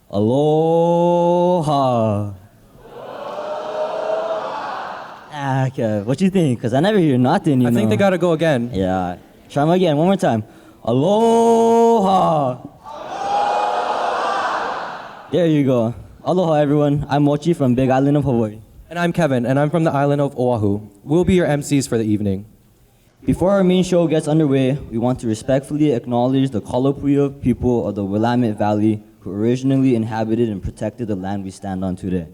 Aloha. Okay, what you think? Because I never hear nothing, you I know. think they gotta go again. Yeah. Try them again, one more time. Aloha. There you go. Aloha, everyone. I'm Mochi from Big Island of Hawaii. And I'm Kevin, and I'm from the island of Oahu. We'll be your MCs for the evening. Before our main show gets underway, we want to respectfully acknowledge the Kalapua people of the Willamette Valley who originally inhabited and protected the land we stand on today.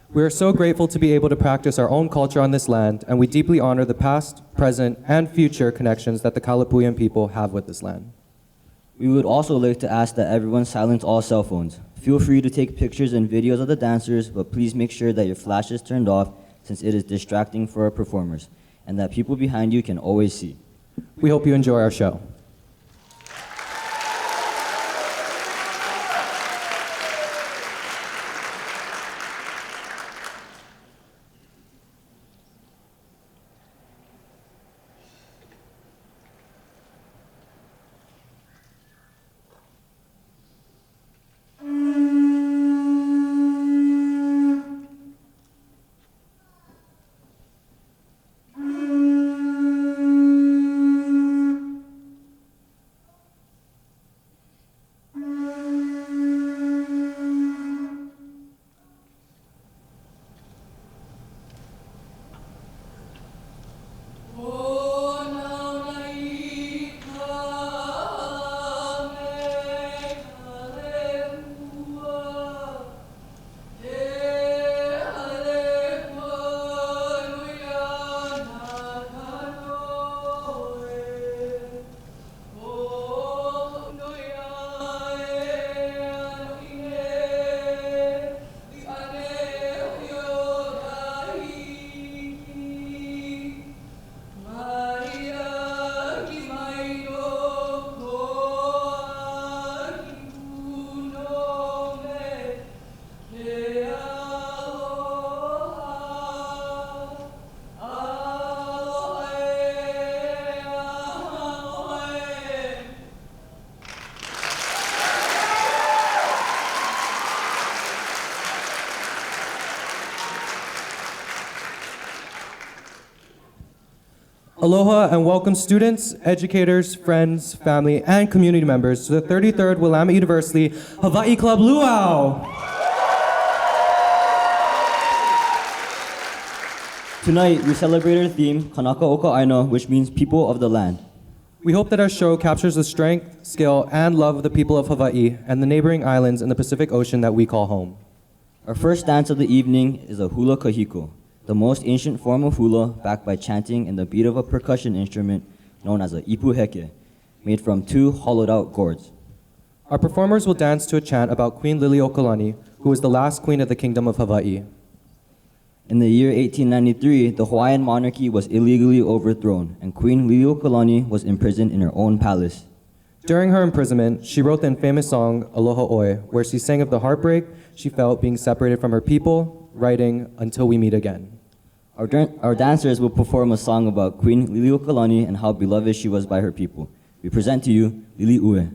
We are so grateful to be able to practice our own culture on this land, and we deeply honor the past, present, and future connections that the Kalapuyan people have with this land. We would also like to ask that everyone silence all cell phones. Feel free to take pictures and videos of the dancers, but please make sure that your flash is turned off since it is distracting for our performers, and that people behind you can always see. We hope you enjoy our show. Aloha and welcome students, educators, friends, family, and community members to the 33rd Willamette University Hawaii Club Lū'au. Tonight, we celebrate our theme, Kānaka O Ka Āina, which means people of the land. We hope that our show captures the strength, skill, and love of the people of Hawaii and the neighboring islands in the Pacific Ocean that we call home. Our first dance of the evening is a hula Kaihko, the most ancient form of hula backed by chanting and the beat of a percussion instrument known as a ipu heke, made from two hollowed-out gourds. Our performers will dance to a chant about Queen Liliuokalani, who was the last queen of the Kingdom of Hawaii. In the year 1893, the Hawaiian monarchy was illegally overthrown, and Queen Liliuokalani was imprisoned in her own palace. During her imprisonment, she wrote the infamous song Aloha Oe, where she sang of the heartbreak she felt being separated from her people, writing, "Until we meet again." Our dancers will perform a song about Queen Liliuokalani and how beloved she was by her people. We present to you Lili'ue.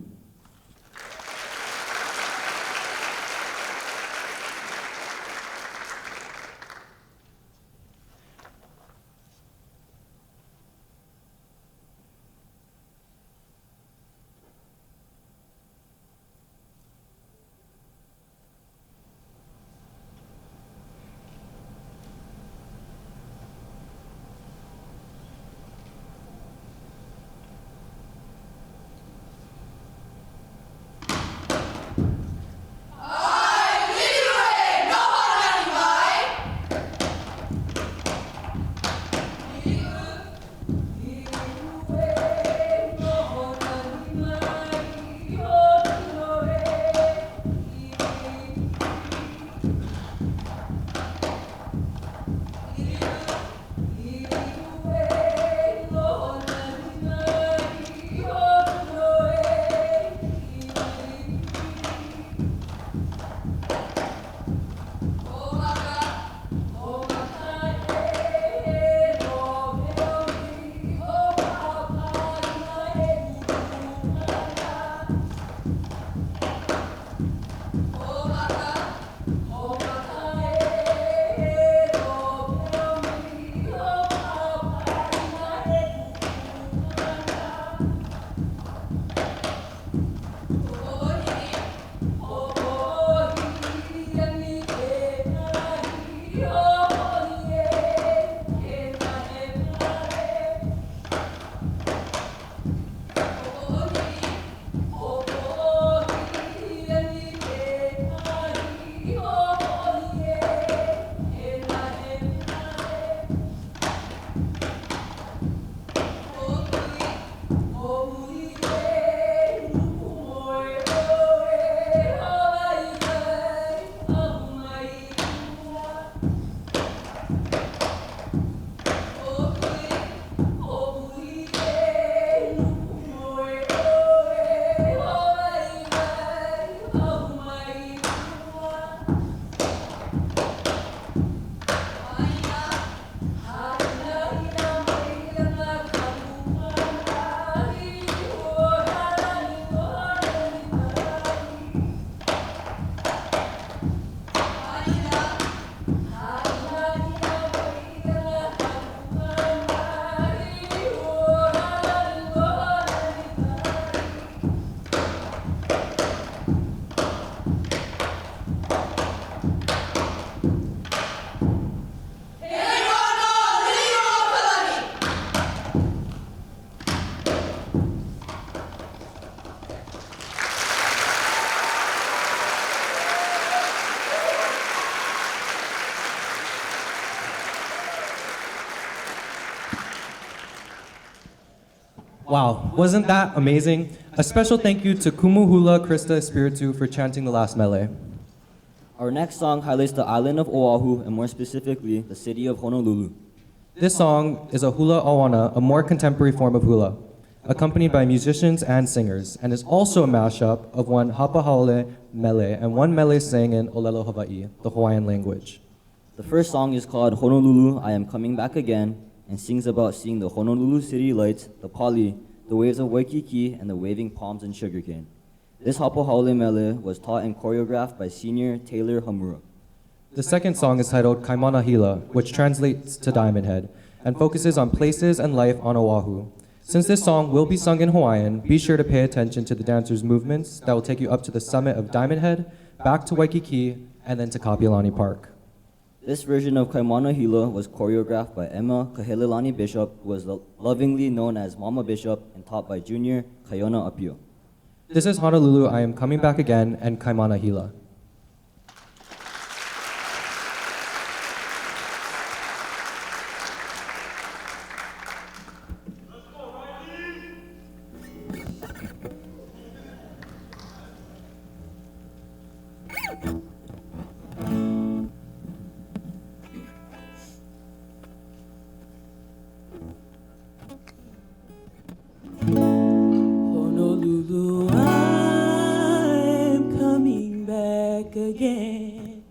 Wow, wasn't that amazing? A special thank you to Kumu Hula Krista Espiritu for chanting the last mele. Our next song highlights the island of Oahu, and more specifically, the city of Honolulu. This song is a hula Auana, a more contemporary form of hula, accompanied by musicians and singers, and is also a mashup of one Hapa Haole mele and one mele sang in Olelo Hawaii, the Hawaiian language. The first song is called Honolulu, I Am Coming Back Again, and sings about seeing the Honolulu city lights, the pali, the waves of Waikiki, and the waving palms and sugarcane. This Hapa Haole mele was taught and choreographed by senior Taylor Hamura. The second song is titled Kaimana Hila, which translates to Diamond Head, and focuses on places and life on Oahu. Since this song will be sung in Hawaiian, be sure to pay attention to the dancers' movements that will take you up to the summit of Diamond Head, back to Waikiki, and then to Kapiolani Park. This version of Kaimana Hila was choreographed by Emma Kahelelani Bishop, who was lovingly known as Mama Bishop and taught by junior Kaiona Apio. This is Honolulu, I Am Coming Back Again, and Kaimana Hila. Honolulu, I'm coming back again.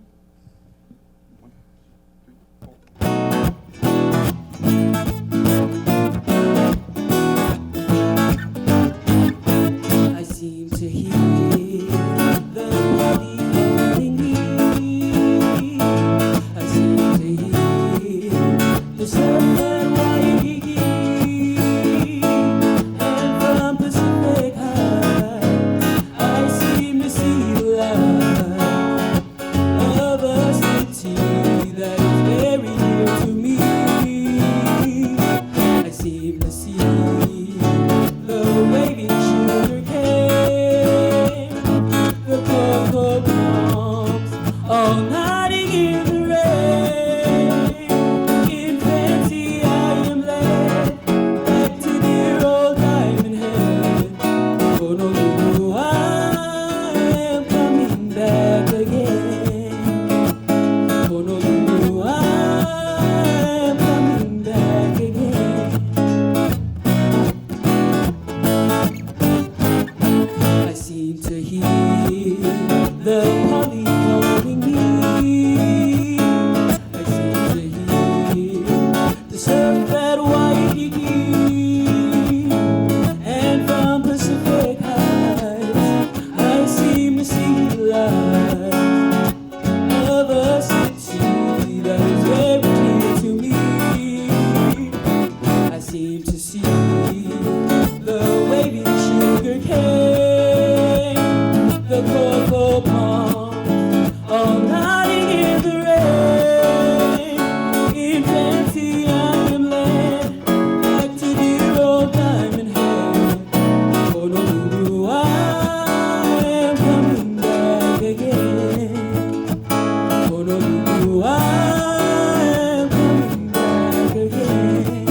I seem to hear the body calling me. I seem to hear the sun and Waikiki. And from Pacific High, I seem to see the light of a city that is very near to me. I seem to see the waving sugar cane, the cocoa palms, all nodding in the rain. In fancy I am led back to dear old Diamond Head. Honolulu, I am coming back again. Honolulu, I am coming back again. I seem to hear the poly calling me. I seem to hear the surf at Waikiki. And from Pacific Heights, I seem to see the light of a city that is very near to me. I seem to see the waving sugar cane, the cocoa palms, all nodding in the rain. In fancy I am led back to dear old Diamond Head. Honolulu, I am coming back again. Honolulu, I am coming back again.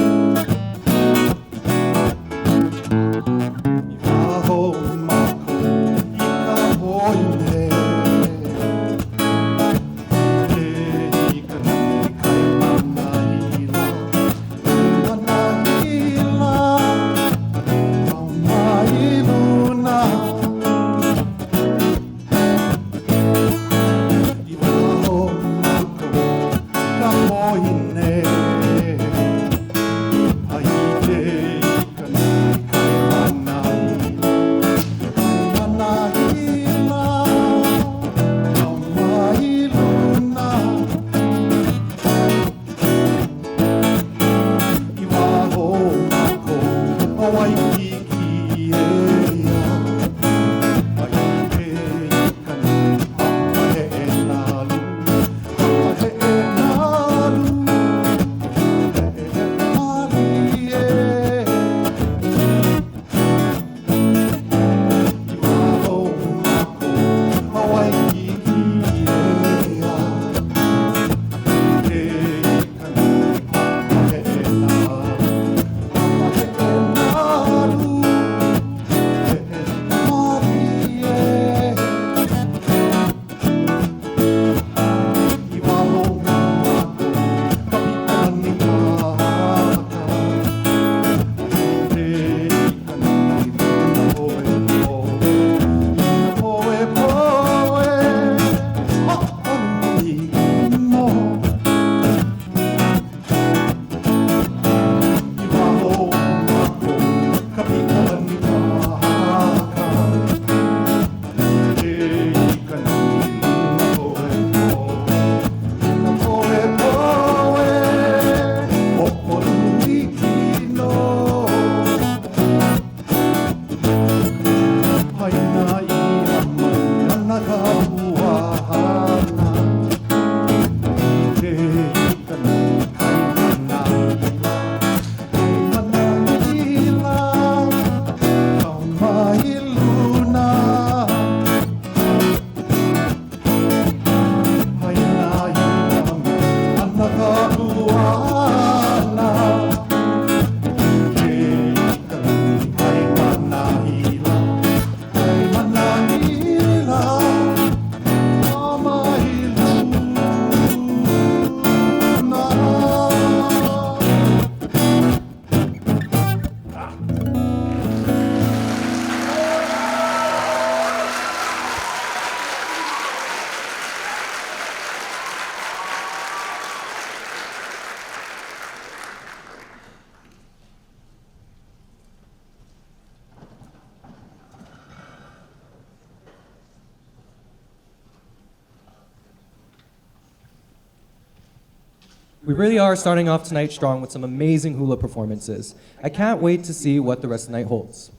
We really are starting off tonight strong with some amazing hula performances. I can't wait to see what the rest of the night holds.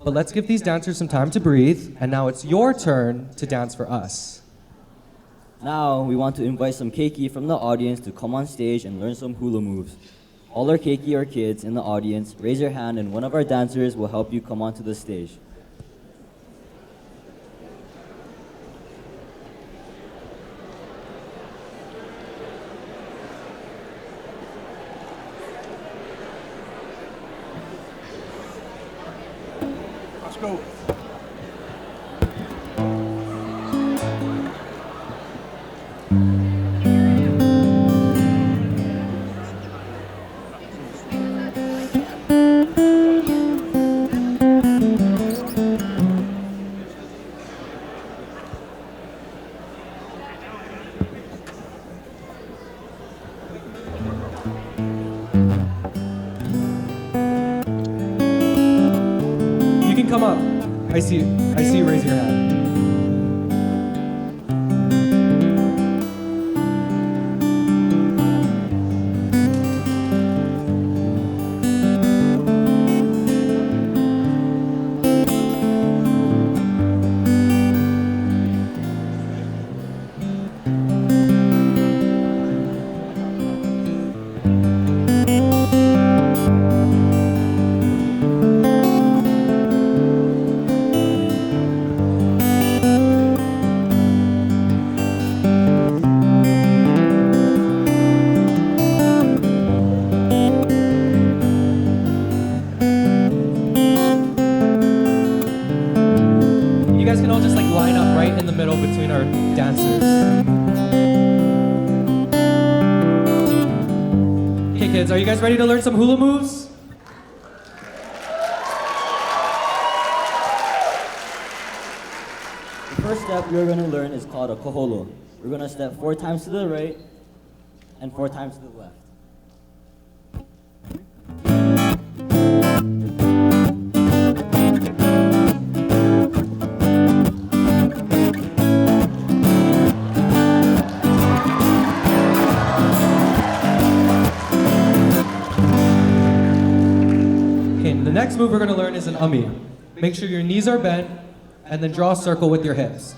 But let's give these dancers some time to breathe, and now it's your turn to dance for us. Now, we want to invite some Keiki from the audience to come on stage and learn some hula moves. All our Keiki or kids in the audience, raise your hand and one of our dancers will help you come onto the stage. Let's go. Come up. I see you raise your hand. Between our dancers. Okay, kids, are you guys ready to learn some hula moves? The first step we're going to learn is called a koholo. We're going to step 4 times to the right and 4 times to the left. The next move we're going to learn is an ummi. Make sure your knees are bent and then draw a circle with your hips.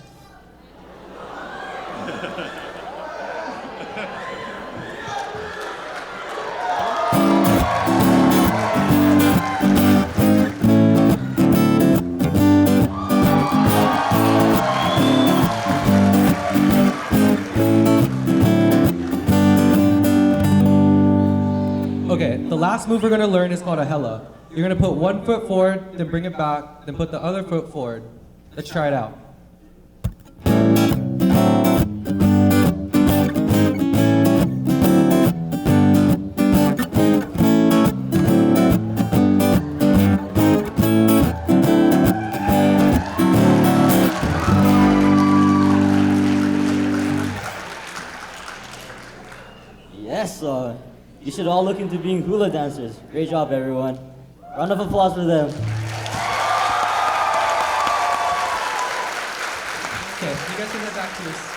Okay, the last move we're going to learn is called a hela. You're going to put one foot forward, then bring it back, then put the other foot forward. Let's try it out. Yes, you should all look into being hula dancers. Great job, everyone. Round of applause for them. Okay, you guys can head back to this.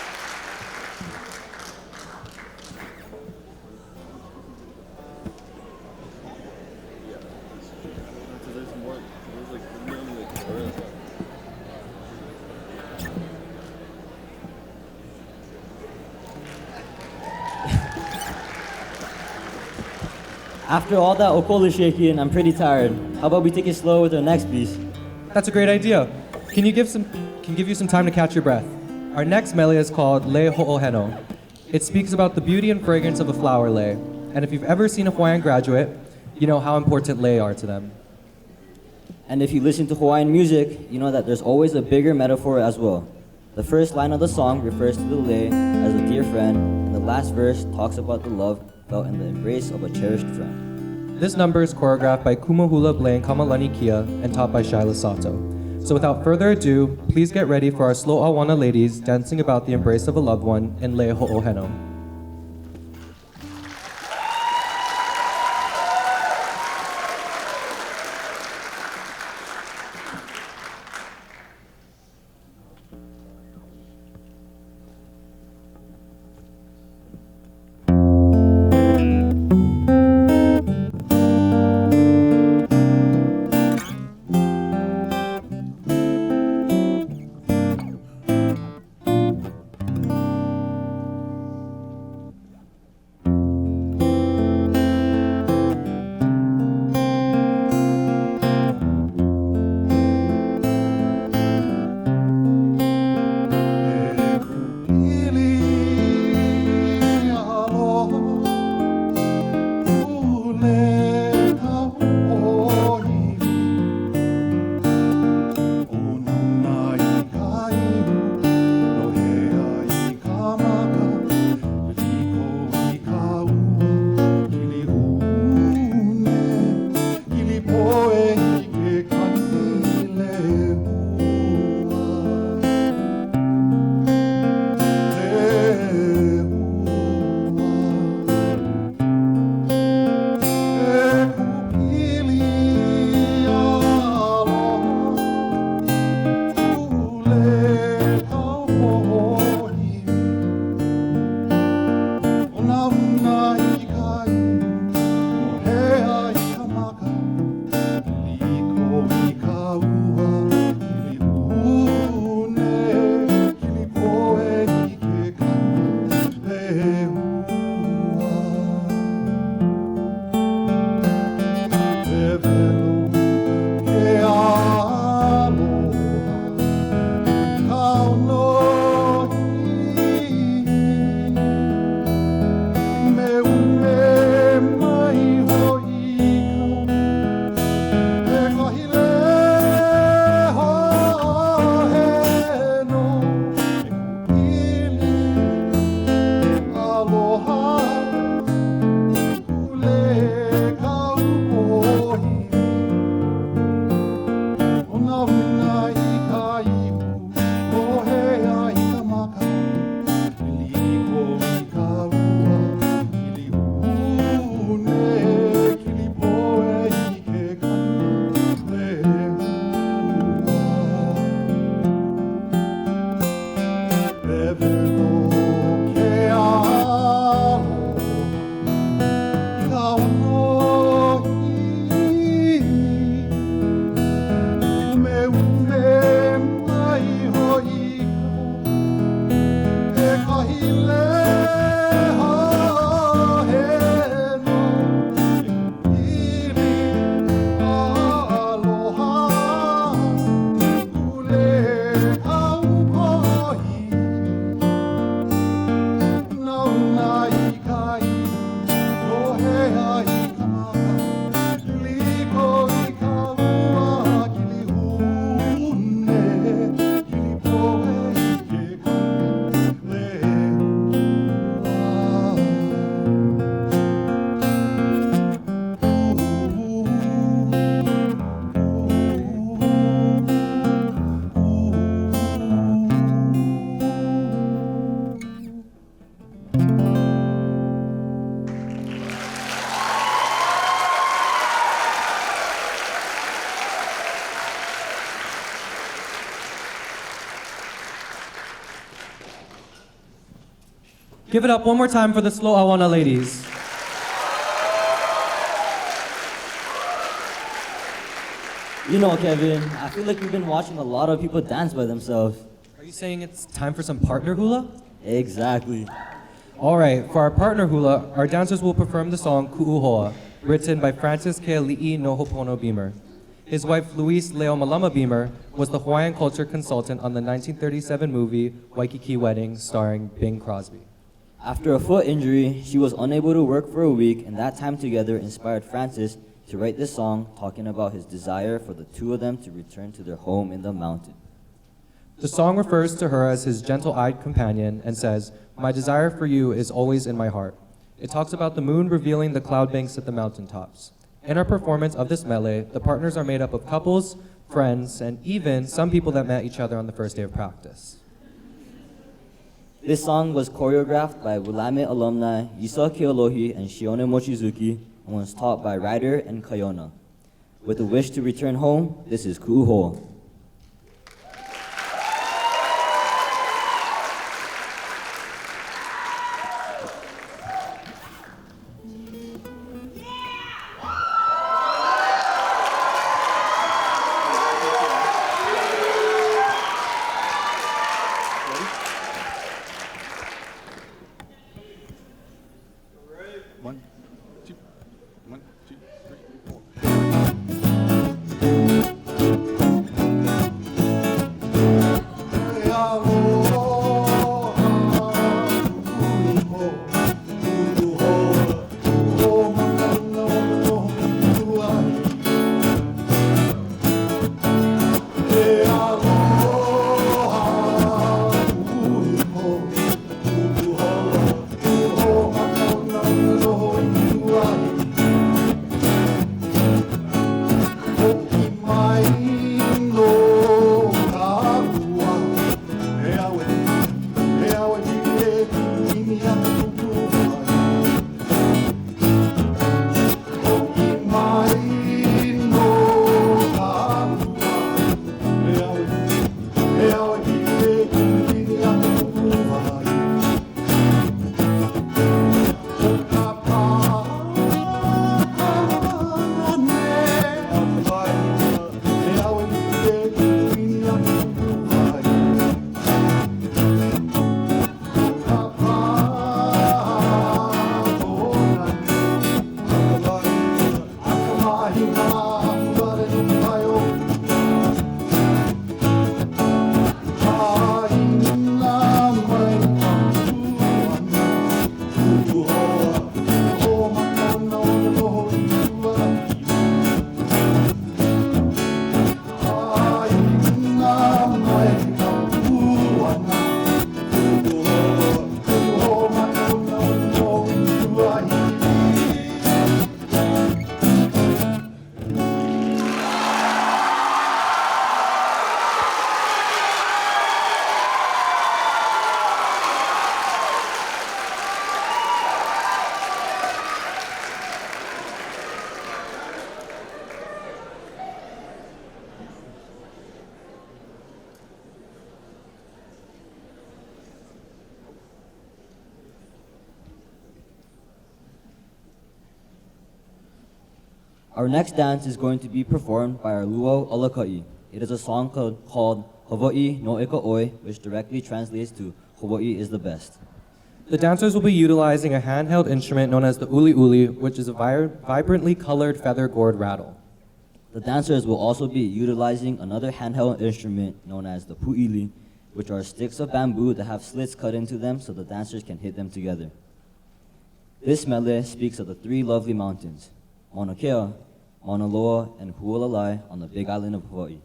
After all that okole shaking, I'm pretty tired. How about we take it slow with our next piece? That's a great idea. Can give you some time to catch your breath. Our next mele is called Le Ho'oheno. It speaks about the beauty and fragrance of a flower lei. And if you've ever seen a Hawaiian graduate, you know how important lei are to them. And if you listen to Hawaiian music, you know that there's always a bigger metaphor as well. The first line of the song refers to the lei as a dear friend, and the last verse talks about the love felt in the embrace of a cherished friend. This number is choreographed by Kumahula Blaine Kamalani Kia and taught by Shyla Sato. So without further ado, please get ready for our slow Auana ladies dancing about the embrace of a loved one in Le Ho'oheno. Give it up one more time for the slow Auana ladies. You know, Kevin, I feel like we've been watching a lot of people dance by themselves. Are you saying it's time for some partner hula? Exactly. All right, for our partner hula, our dancers will perform the song Ku'uhoa, written by Francis Keali'i Nohopono Beamer. His wife, Louise Leo Malama Beamer, was the Hawaiian culture consultant on the 1937 movie Waikiki Wedding, starring Bing Crosby. After a foot injury, she was unable to work for a week, and that time together inspired Francis to write this song talking about his desire for the two of them to return to their home in the mountain. The song refers to her as his gentle-eyed companion and says, "My desire for you is always in my heart." It talks about the moon revealing the cloud banks at the mountaintops. In our performance of this mele, the partners are made up of couples, friends, and even some people that met each other on the first day of practice. This song was choreographed by Willamette alumni Isa Kealohi and Shione Mochizuki and was taught by Ryder and Kayona. With a wish to return home, this is Ku'uhoa. Our next dance is going to be performed by our Lū'au Alaka'i. It is a song called Hawaii no Eka Oi, which directly translates to Hawaii is the best. The dancers will be utilizing a handheld instrument known as the uli uli, which is a vibrantly colored feather gourd rattle. The dancers will also be utilizing another handheld instrument known as the pu'ili, which are sticks of bamboo that have slits cut into them so the dancers can hit them together. This mele speaks of the three lovely mountains, Mauna Kea, Mauna Loa, and Hualalai on the big island of Hawaii.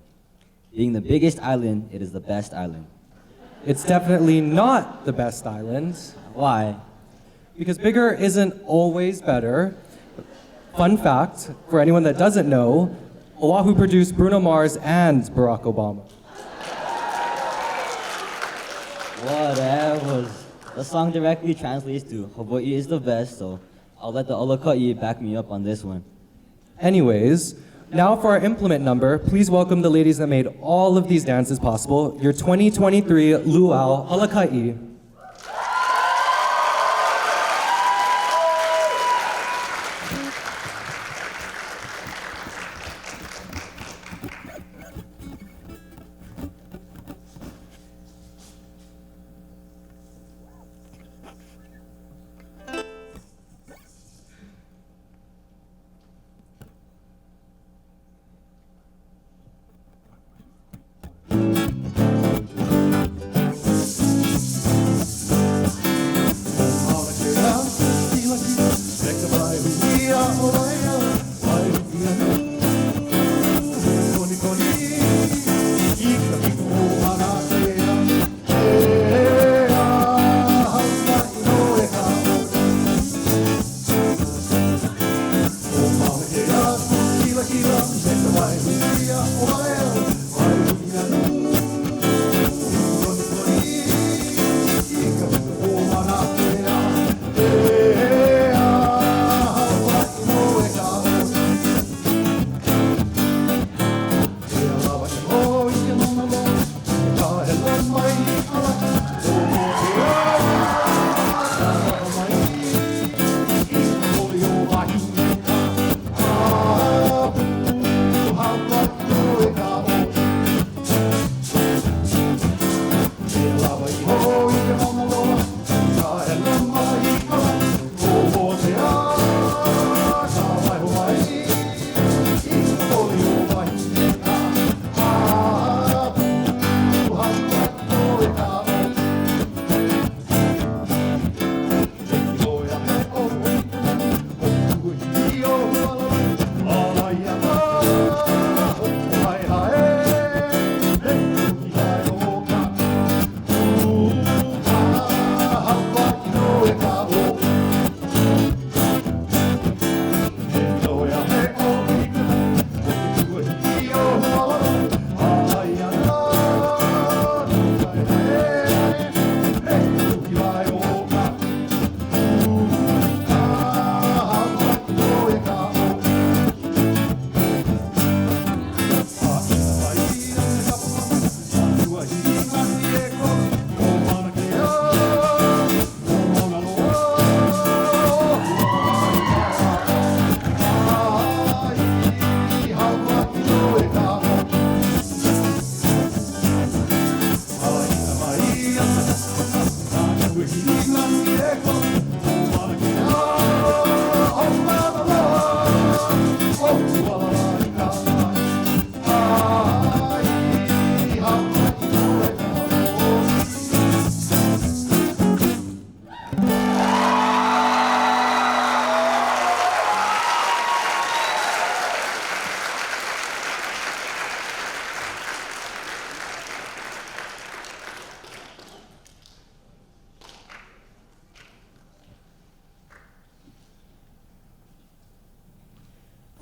Being the biggest island, it is the best island. It's definitely not the best island. Why? Because bigger isn't always better. Fun fact, for anyone that doesn't know, Oahu produced Bruno Mars and Barack Obama. Whatever. The song directly translates to Hawaii is the best, so I'll let the Alaka'i back me up on this one. Anyways, now for our implement number, please welcome the ladies that made all of these dances possible, your 2023 Lū'au Alaka'i.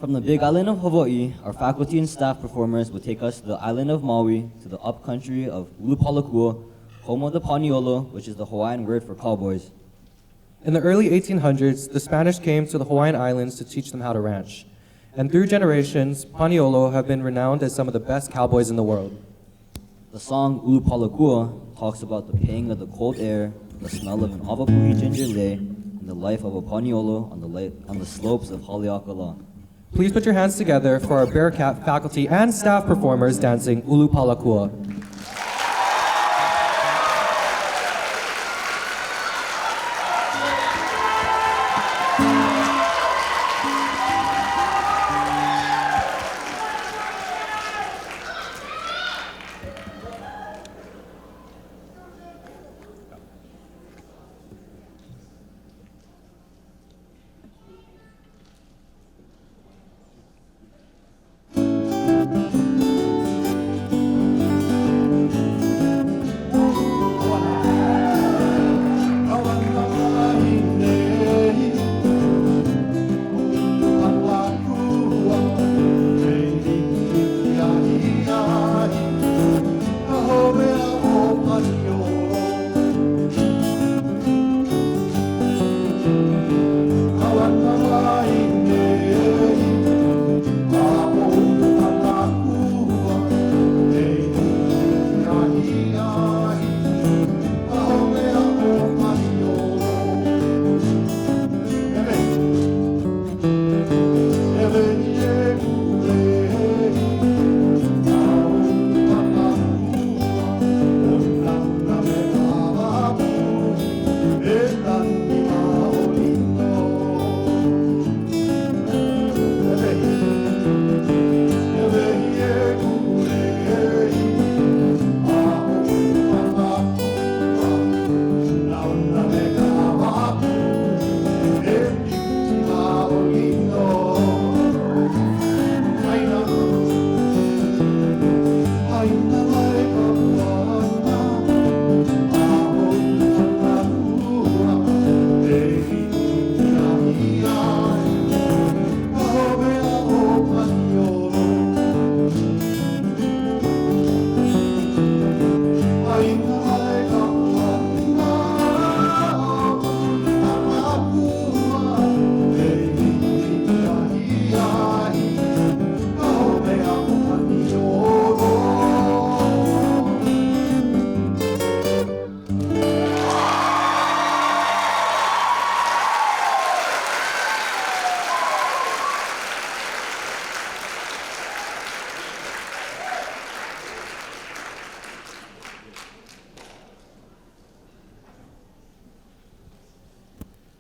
From the Big Island of Hawaii, our faculty and staff performers will take us to the island of Maui, to the upcountry of Ulupalakua, home of the Paniolo, which is the Hawaiian word for cowboys. In the early 1800s, the Spanish came to the Hawaiian Islands to teach them how to ranch. And through generations, Paniolo have been renowned as some of the best cowboys in the world. The song Ulupalakua talks about the pang of the cold air, the smell of an avapuhi ginger lei, and the life of a Paniolo on the slopes of Haleakala. Please put your hands together for our Bearcat faculty and staff performers dancing Ulupalakua.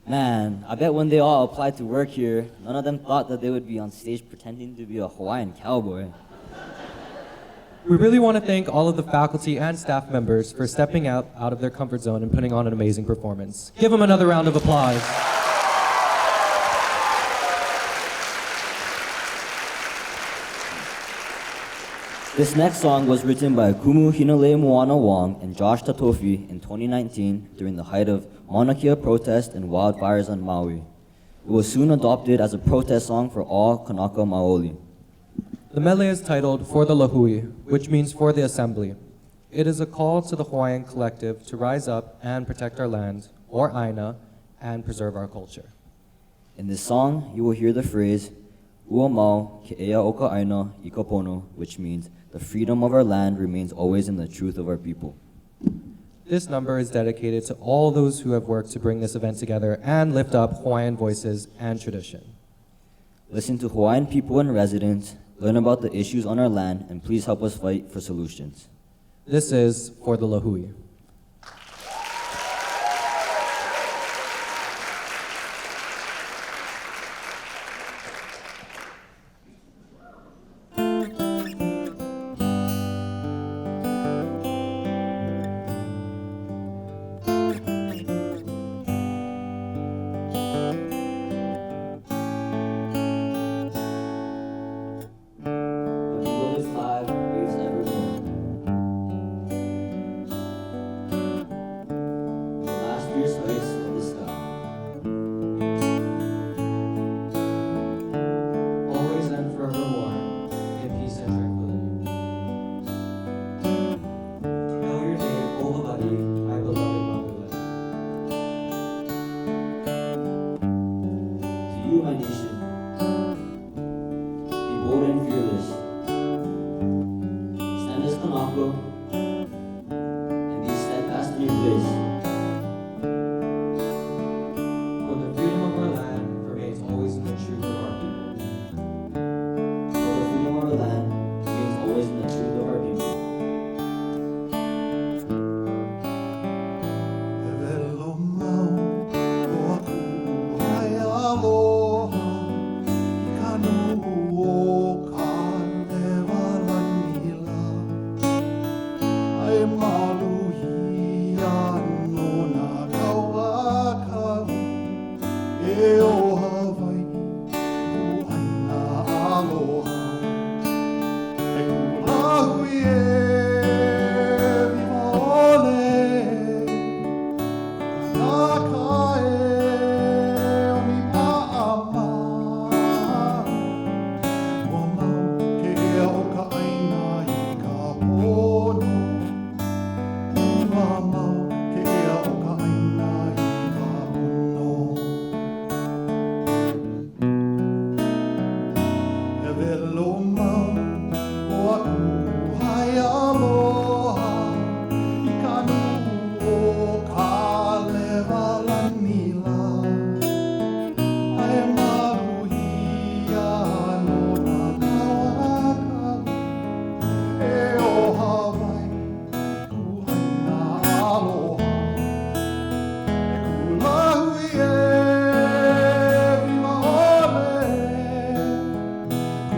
Man, I bet when they all applied to work here, none of them thought that they would be on stage pretending to be a Hawaiian cowboy. We really want to thank all of the faculty and staff members for stepping out of their comfort zone and putting on an amazing performance. Give them another round of applause. This next song was written by Kumu Hinale Moana Wong and Josh Tatofi in 2019 during the height of Mauna Kea protests and wildfires on Maui. It was soon adopted as a protest song for all Kānaka Maoli. The mele is titled For the Lāhui, which means for the assembly. It is a call to the Hawaiian collective to rise up and protect our land, or Aina, and preserve our culture. In this song, you will hear the phrase Ua mau ke ea o ka āina I ka pono, which means the freedom of our land remains always in the truth of our people. This number is dedicated to all those who have worked to bring this event together and lift up Hawaiian voices and tradition. Listen to Hawaiian people and residents, learn about the issues on our land, and please help us fight for solutions. This is For the Lāhui.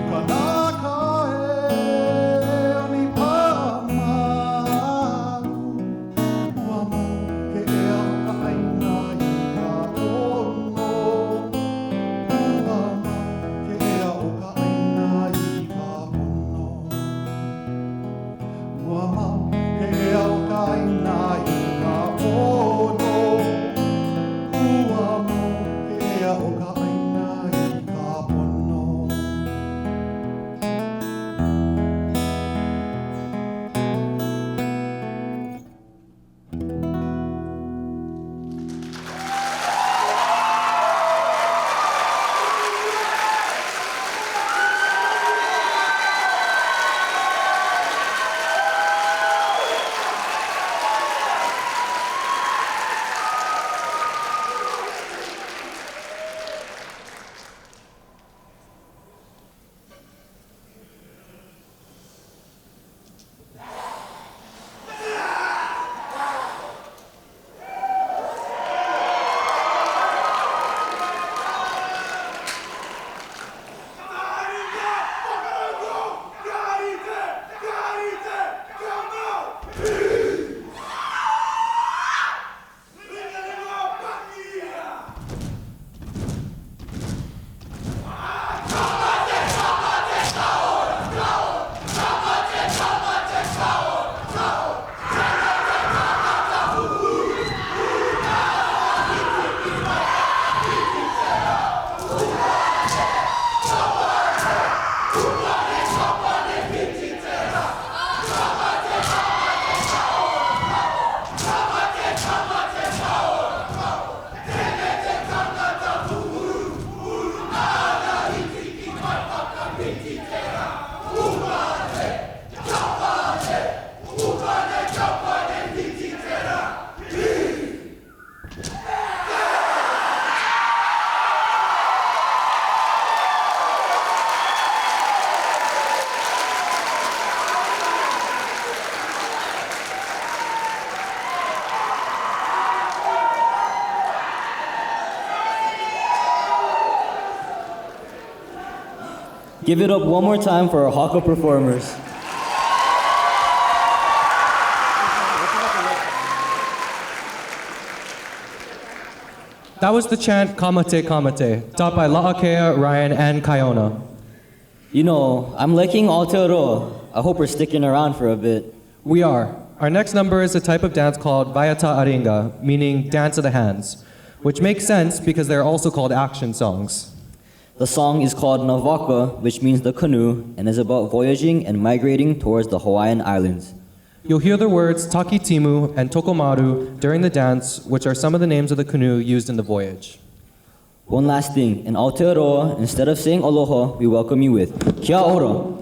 Kānaka Give it up one more time for our Haka performers. That was the chant Kamate Kamate, taught by La'akea, Ryan, and Kaiona. You know, I'm liking Aotearoa. I hope we're sticking around for a bit. We are. Our next number is a type of dance called Waiata Ā-Ringa, meaning dance of the hands, which makes sense because they're also called action songs. The song is called Navaka, which means the canoe, and is about voyaging and migrating towards the Hawaiian Islands. You'll hear the words Taki Timu and Tokomaru during the dance, which are some of the names of the canoe used in the voyage. One last thing, in Aotearoa, instead of saying aloha, we welcome you with kia ora.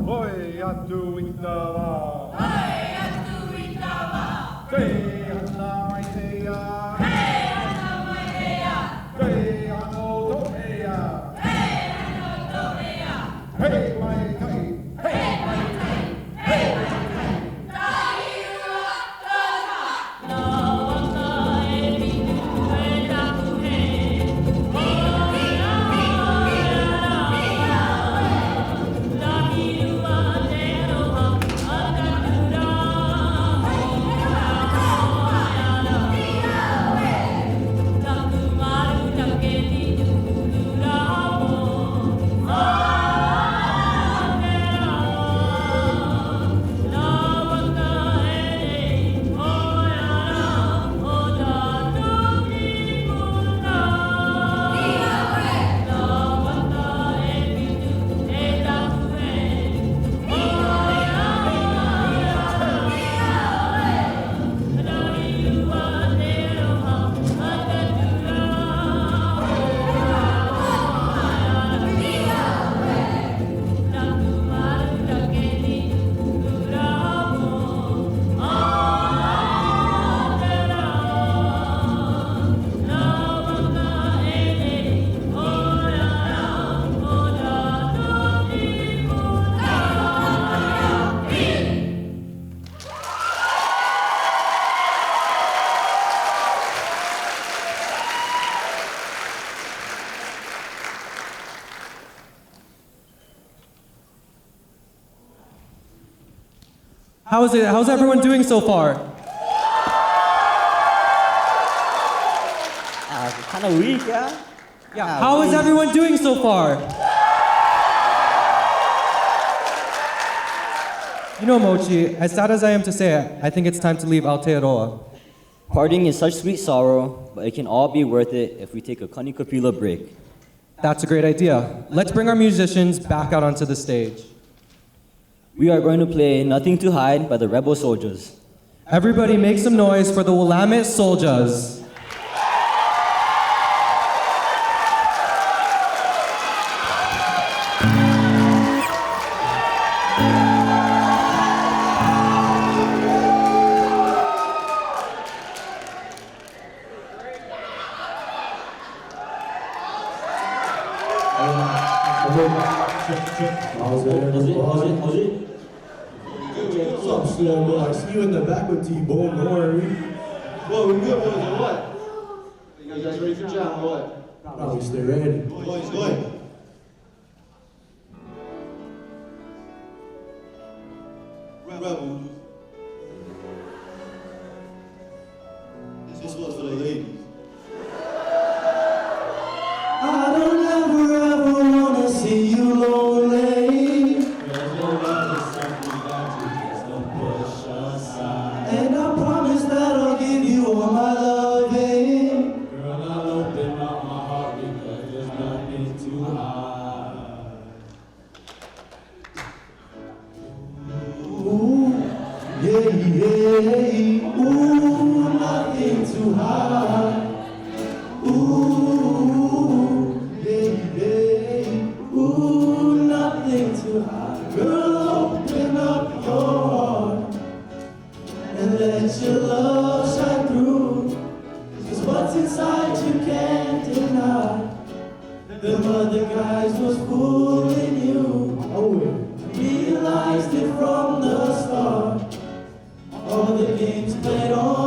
Hoi atu i tā wā. Hoi atu i tā wā. Kei ana mai te ia. Kei ana mai te ia. Kei ano to ea. Kei ano to ea. Hei mai kai. Hei mai kai. Hei mai kai. Tai ua tata. Nā waka e mitu e tapu he. How's everyone doing so far? Kind of weak, yeah? Yeah, how is everyone doing so far? You know, Mochi, as sad as I am to say it, I think it's time to leave Aotearoa. Parting is such sweet sorrow, but it can all be worth it if we take a kanikapila break. That's a great idea. Let's bring our musicians back out onto the stage. We are going to play Nothing to Hide by the Rebel Souljaz. Everybody make some noise for the Willamette Souljaz. How's it? What's up, slow-mo? I see you in the back with T-Bone, don't worry. Whoa, we good, boys, or what? You guys ready for jam or what? Probably stay ready. Boys, going. Rebels. This one's for the ladies. I don't ever wanna see you lonely. And I promise that I'll give you all my loving. Girl, I'll open up my heart because there's nothing too hard. Ooh, yeah, ooh, nothing too hard. Ooh, yeah, ooh, nothing too hard. Girl, open up your heart and let your love shine through. 'Cause what's inside you can't deny. Them other guys was fooling you. Realized it from the start. All the games played on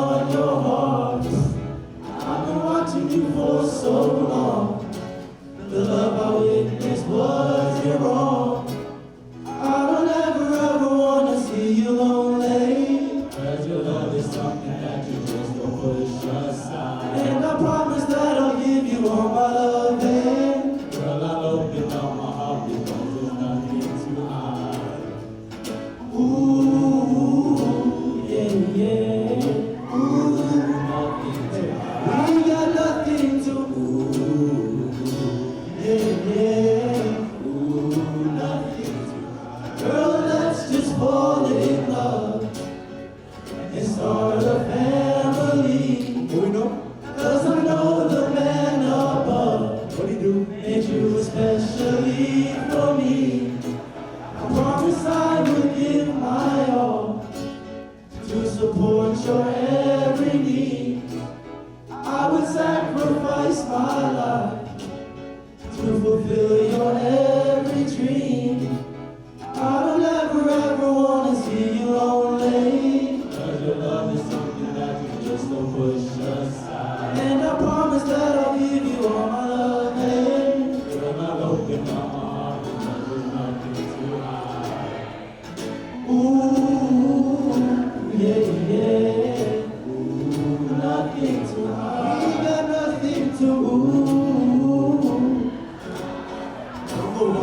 to hide. We got nothing to ooh.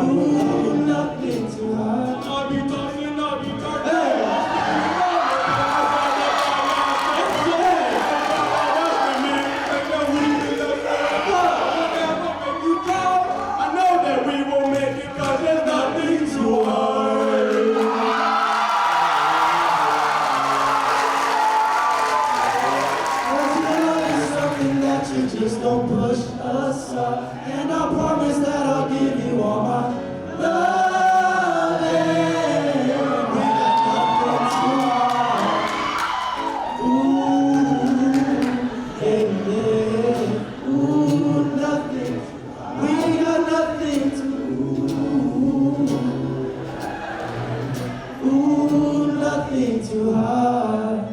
Ooh, nothing to hide. I'll be talking, I'll be talking. I know that we will make it, 'cause there's nothing to hide. Love is something that you just don't push aside. And I promise that I'll give you all my love. And we got nothing to hide. Ooh, baby. Ooh, nothing. We got nothing to ooh, nothing to hide.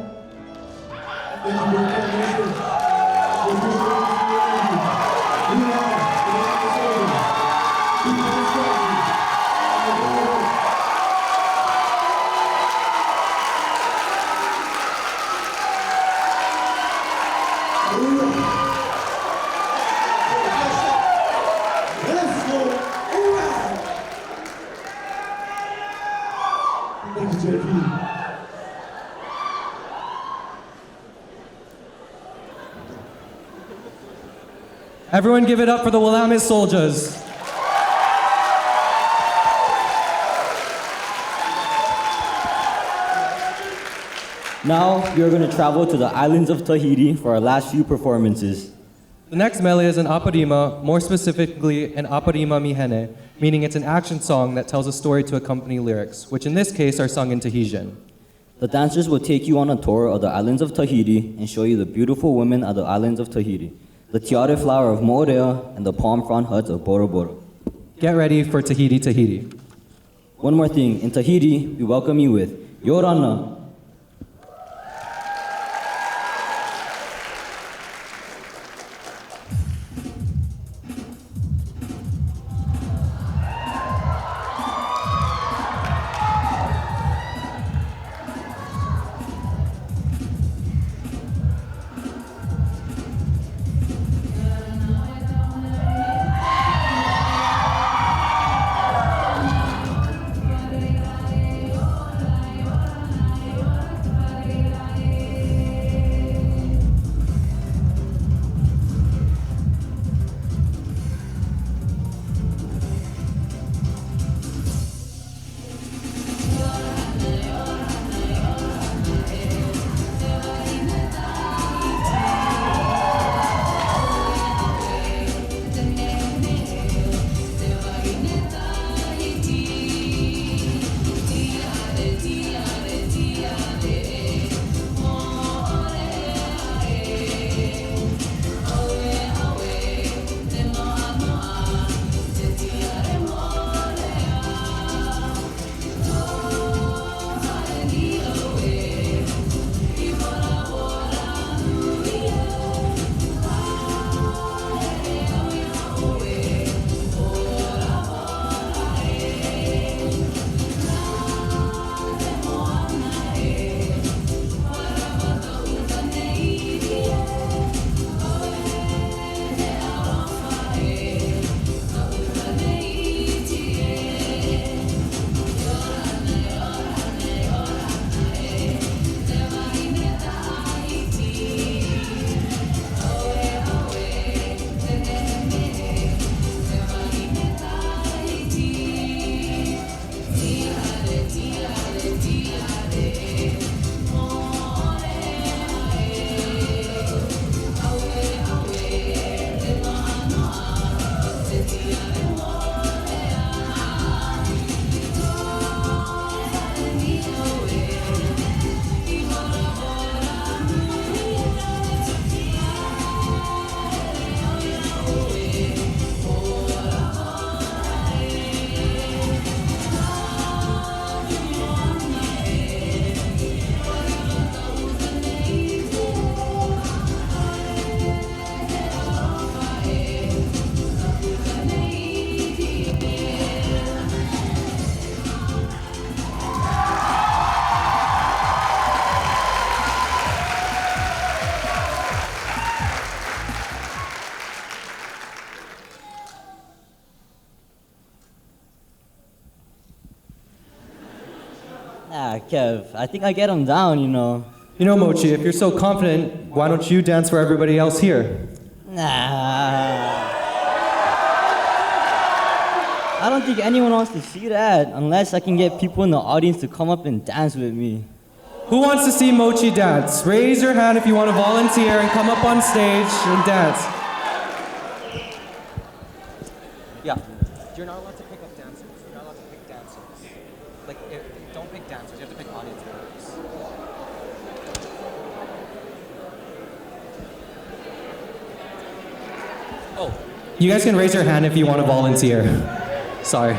Let's go. Thank you, JP. Everyone give it up for the Willamette Souljaz. Now, we are going to travel to the islands of Tahiti for our last few performances. The next mele is an Aparima, more specifically an Aparima Mihene, meaning it's an action song that tells a story to accompany lyrics, which in this case are sung in Tahitian. The dancers will take you on a tour of the islands of Tahiti and show you the beautiful women of the islands of Tahiti, the tiare flower of Otea, and the palm frond huts of Bora Bora. Get ready for Tahiti, Tahiti. One more thing, in Tahiti, we welcome you with Yorana. Kev, I think I get him down, you know. You know, Mochi, if you're so confident, why don't you dance for everybody else here? Nah. I don't think anyone wants to see that unless I can get people in the audience to come up and dance with me. Who wants to see Mochi dance? Raise your hand if you want to volunteer and come up on stage and dance. Yeah. You're not allowed to pick up dancers. You're not allowed to pick dancers. Like, don't pick dancers. You have to pick audience members. Oh. You guys can raise your hand if you want to volunteer. Sorry.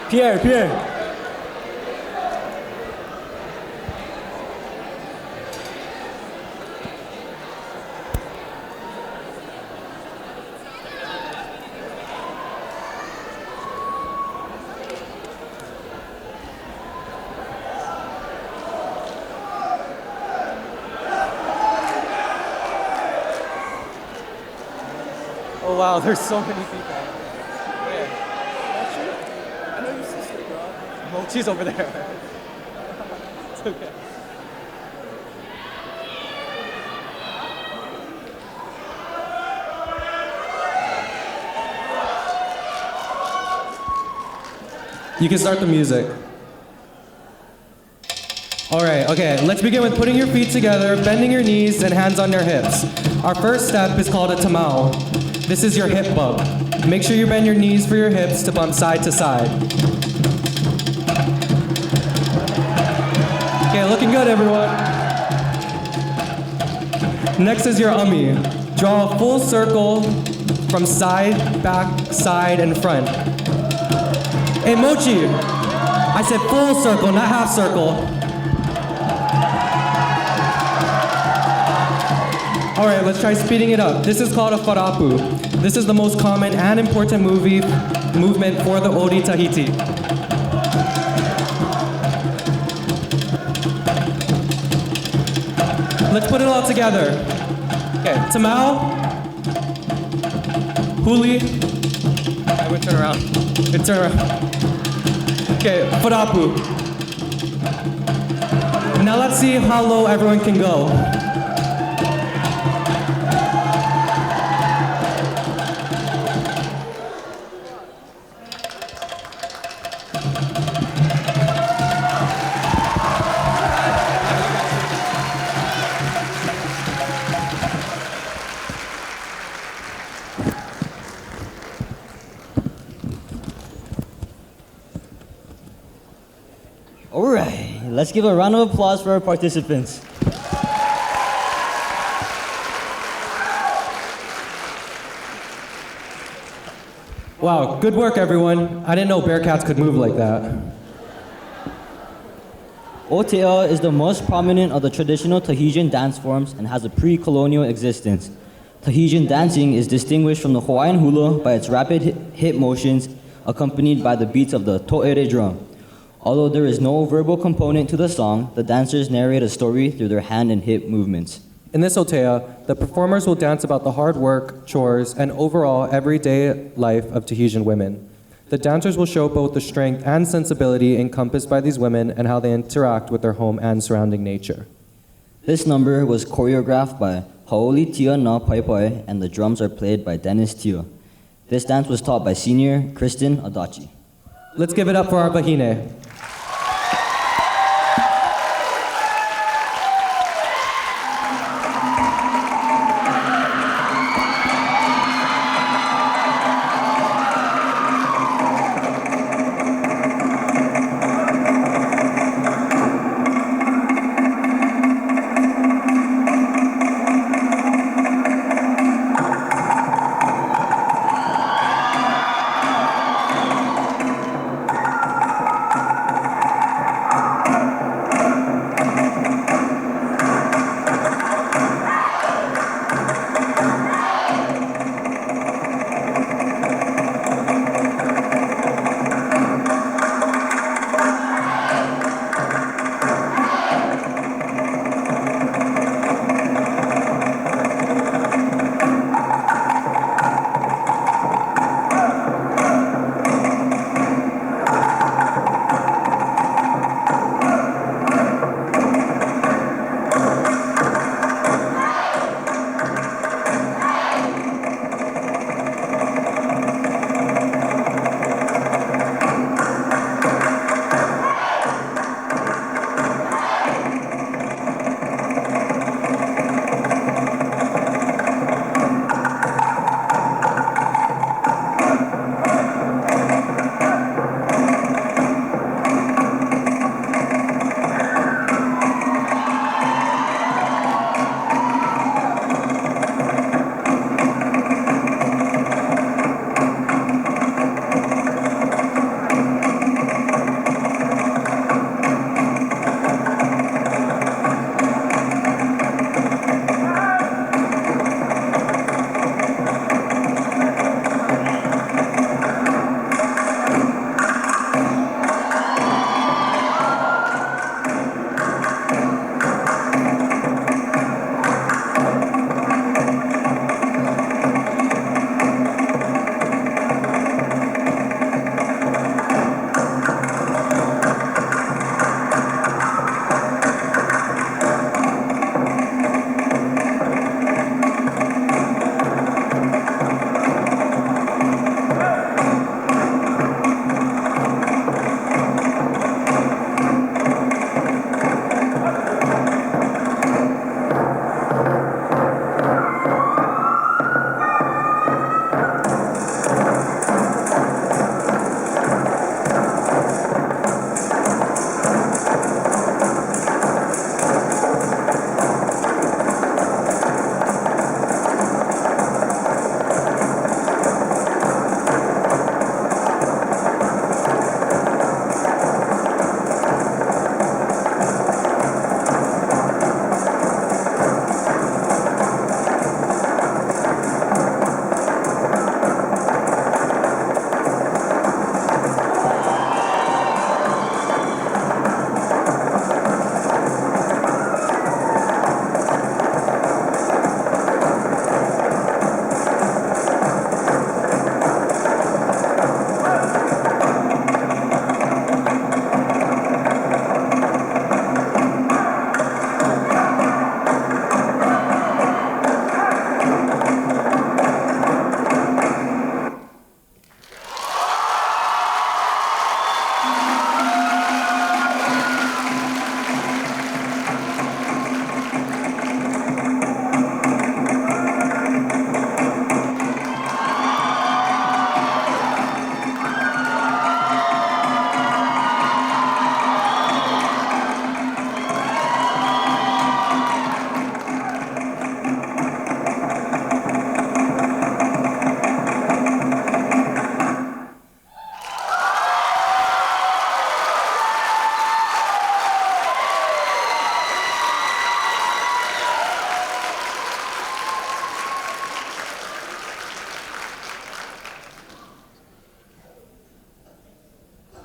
Pierre. Oh wow, there's so many people. I know your sister, bro. Mochi's over there. It's okay. You can start the music. All right, okay, let's begin with putting your feet together, bending your knees, and hands on your hips. Our first step is called a tamau. This is your hip bump. Make sure you bend your knees for your hips to bump side to side. Okay, looking good, everyone. Next is your ummi. Draw a full circle from side, back, side, and front. Hey, Mochi, I said full circle, not half circle. All right, let's try speeding it up. This is called a wharapu. This is the most common and important movement for the Odi Tahiti. Let's put it all together. Okay, tamau, huli. I would turn around. Turn around. Okay, wharapu. Now let's see how low everyone can go. All right, let's give a round of applause for our participants. Wow, good work, everyone. I didn't know bearcats could move like that. Otea is the most prominent of the traditional Tahitian dance forms and has a pre-colonial existence. Tahitian dancing is distinguished from the Hawaiian hula by its rapid hip motions accompanied by the beats of the to'ere drum. Although there is no verbal component to the song, the dancers narrate a story through their hand and hip movements. In this Otea, the performers will dance about the hard work, chores, and overall everyday life of Tahitian women. The dancers will show both the strength and sensibility encompassed by these women and how they interact with their home and surrounding nature. This number was choreographed by Haole Tia Na Pai Pai, and the drums are played by Dennis Tia. This dance was taught by senior Kristen Adachi. Let's give it up for our Bahine.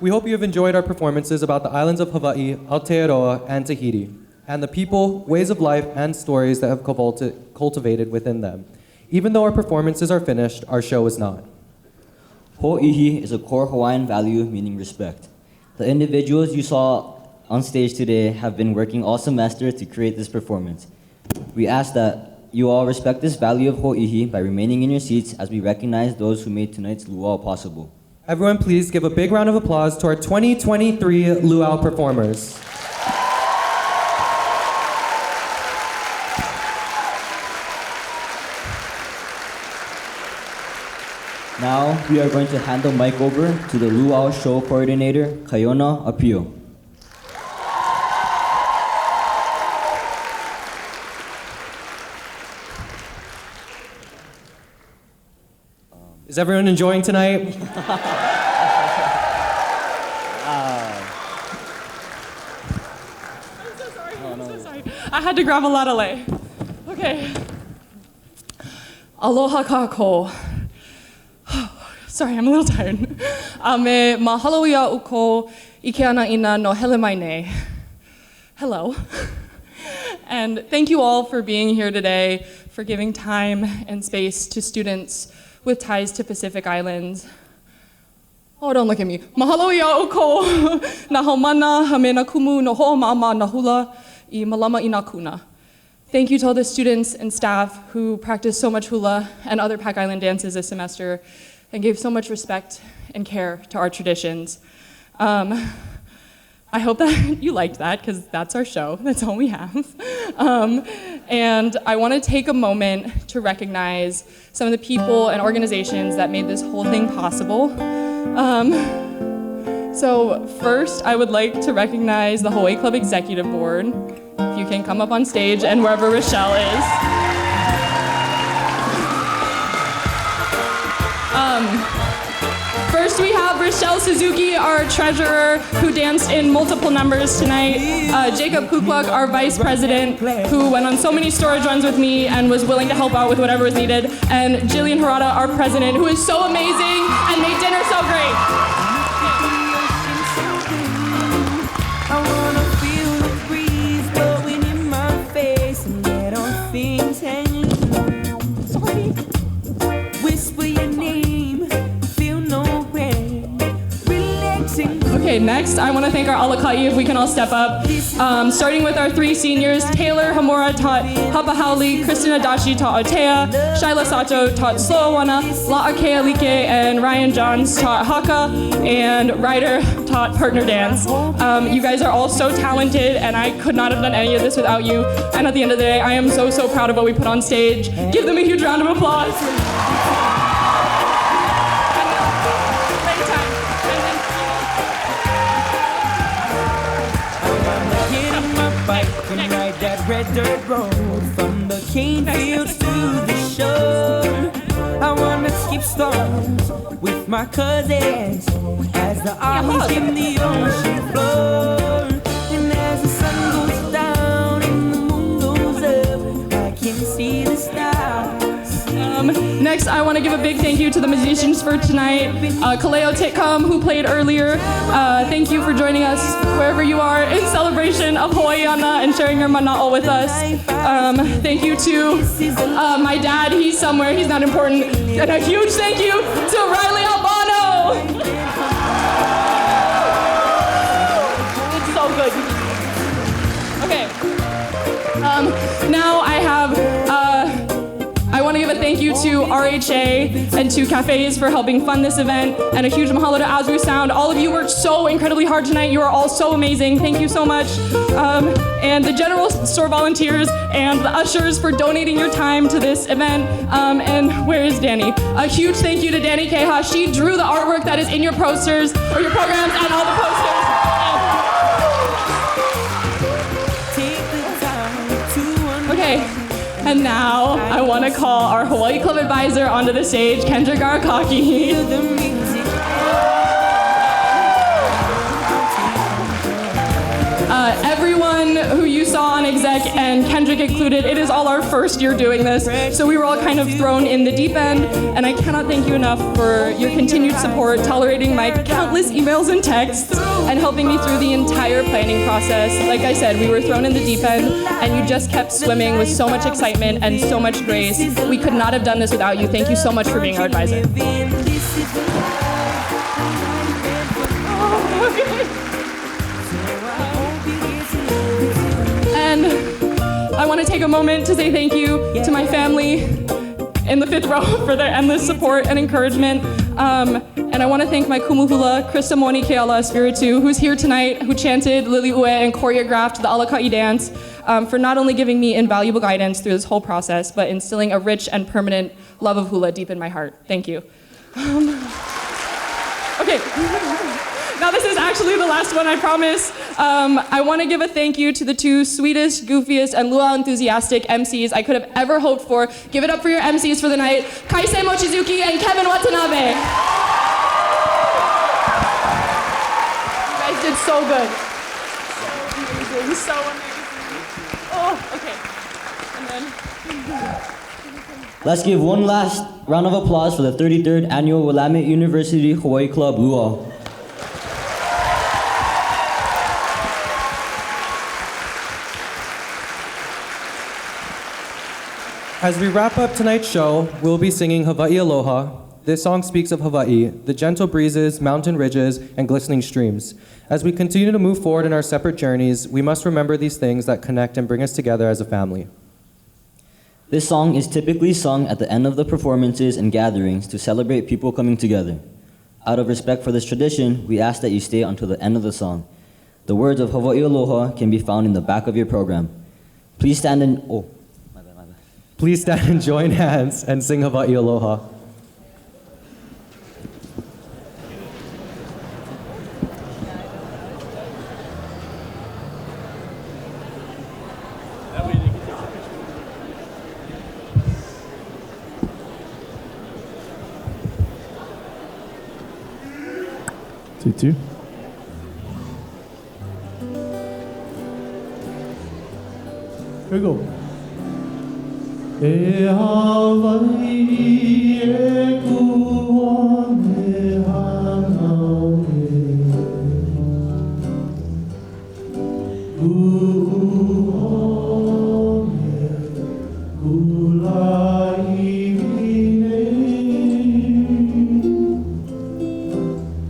We hope you have enjoyed our performances about the islands of Hawaii, Aotearoa, and Tahiti, and the people, ways of life, and stories that have cultivated within them. Even though our performances are finished, our show is not. Ho'ihi is a core Hawaiian value meaning respect. The individuals you saw on stage today have been working all semester to create this performance. We ask that you all respect this value of Ho'ihi by remaining in your seats as we recognize those who made tonight's Lū'au possible. Everyone, please give a big round of applause to our 2023 Lū'au performers. Now, we are going to hand the mic over to the Lū'au show coordinator, Kaiona Apio. Is everyone enjoying tonight? I had to grab a lot of lei. Okay. Aloha kako. Sorry, I'm a little tired. Me mahalo ia uko Kānaka O Ka Āina no hele mai nei. Hello. And thank you all for being here today, for giving time and space to students with ties to Pacific Islands. Oh, don't look at me. Mahalo ia uko na haumana hamena kumu no ho'omama na hula I malama I nā kuna. Thank you to all the students and staff who practiced so much hula and other Pac Island dances this semester and gave so much respect and care to our traditions. I hope that you liked that, because that's our show. That's all we have. And I want to take a moment to recognize some of the people and organizations that made this whole thing possible. So first, I would like to recognize the Hawaii Club Executive Board. If you can come up on stage, and wherever Rochelle is. First, we have Rochelle Suzuki, our treasurer, who danced in multiple numbers tonight. Jacob Kukluk, our vice president, who went on so many storage runs with me and was willing to help out with whatever was needed. And Jillian Harada, our president, who is so amazing and made dinner so great. I wanna feel the breeze blowing in my face and let all things hang loose. Sorry. Whisper your name, feel no pain, relaxing. Okay, next, I want to thank our Alaka'i, if we can all step up. Starting with our three seniors, Taylor Hamura taught Hapa Haole, Christina Dashi taught Otea, Shyla Sato taught Auana, La'akea Like, and Ryan Johns taught Haka, and Ryder taught partner dance. You guys are all so talented, and I could not have done any of this without you. And at the end of the day, I am so, so proud of what we put on stage. Give them a huge round of applause. And ride that red dirt road from the cane fields to the shore. I wanna skip storms with my cousins as the armies in the ocean floor. And as the sun goes down and the moon goes up, I can see the stars. Next, I want to give a big thank you to the musicians for tonight. Kaleo Titcom, who played earlier. Thank you for joining us wherever you are in celebration of Hawaiiana and sharing your mana'o with us. Thank you to my dad. He's somewhere. He's not important. And a huge thank you to Riley Albano. It's so good. Okay. Now I want to give a thank you to RHA and to Cafes for helping fund this event, and a huge mahalo to Azru Sound. All of you worked so incredibly hard tonight. You are all so amazing. Thank you so much. And the general store volunteers and the ushers for donating your time to this event. And where is Danny? A huge thank you to Danny Keha. She drew the artwork that is in your posters, or your programs, and all the posters. Okay. And now, I want to call our Hawaii Club advisor onto the stage, Kendra Garakaki. Everyone who you saw on exec, and Kendrick included, it is all our first year doing this, so we were all kind of thrown in the deep end, and I cannot thank you enough for your continued support, tolerating my countless emails and texts, and helping me through the entire planning process. Like I said, we were thrown in the deep end, and you just kept swimming with so much excitement and so much grace. We could not have done this without you. Thank you so much for being our advisor. And I want to take a moment to say thank you to my family in the fifth row for their endless support and encouragement. And I want to thank my kumuhula, Krista Moni Keala Espiritu, who's here tonight, who chanted Lili'ue and choreographed the Alaka'i dance, for not only giving me invaluable guidance through this whole process, but instilling a rich and permanent love of hula deep in my heart. Thank you. Okay. Now this is actually the last one, I promise. I want to give a thank you to the two sweetest, goofiest, and Lū'au enthusiastic MCs I could have ever hoped for. Give it up for your MCs for the night, Kaise Mochizuki and Kevin Watanabe. You guys did so good. So amazing, so amazing. Oh, okay. And then... Let's give one last round of applause for the 33rd Annual Willamette University Hawaii Club Lū'au. As we wrap up tonight's show, we'll be singing Hawai'i Aloha. This song speaks of Hawaii, the gentle breezes, mountain ridges, and glistening streams. As we continue to move forward in our separate journeys, we must remember these things that connect and bring us together as a family. This song is typically sung at the end of the performances and gatherings to celebrate people coming together. Out of respect for this tradition, we ask that you stay until the end of the song. The words of Hawai'i Aloha can be found in the back of your program. Please stand and... Oh. Please stand and join hands and sing Hawai'i Aloha. Tutu. Here we go. E Hawaii e kuone hanau e kuone kulai ne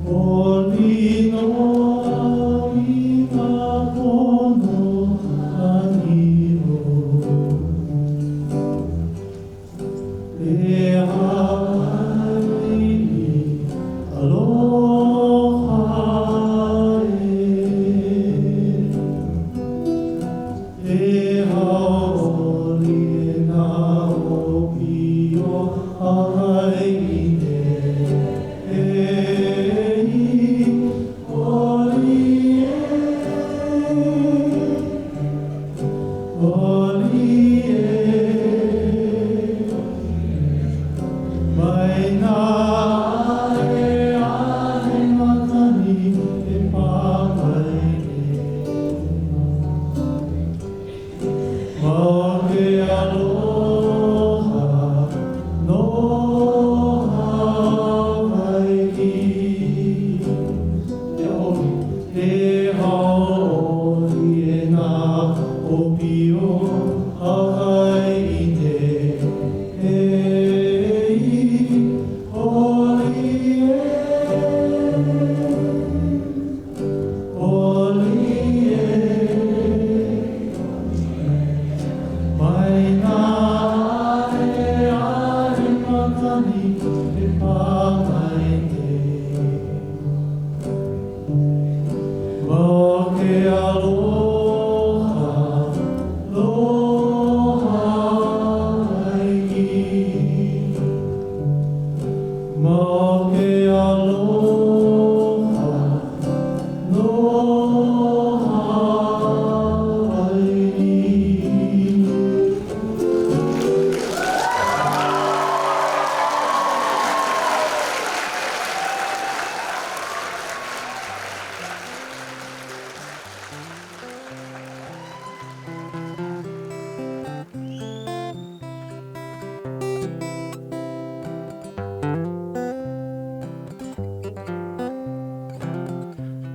oli no i ka pono aniro E Hawai'i Aloha E Haole na hopi o Hawai'i E Oli Mai nā e ahe matani e pāpai Ma ke aloha no Hawai'i E haoli e nā hopi o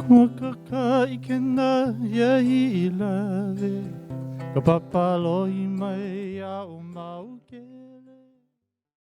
Wakaka I kena iahi I lave. Ka papalo I mai a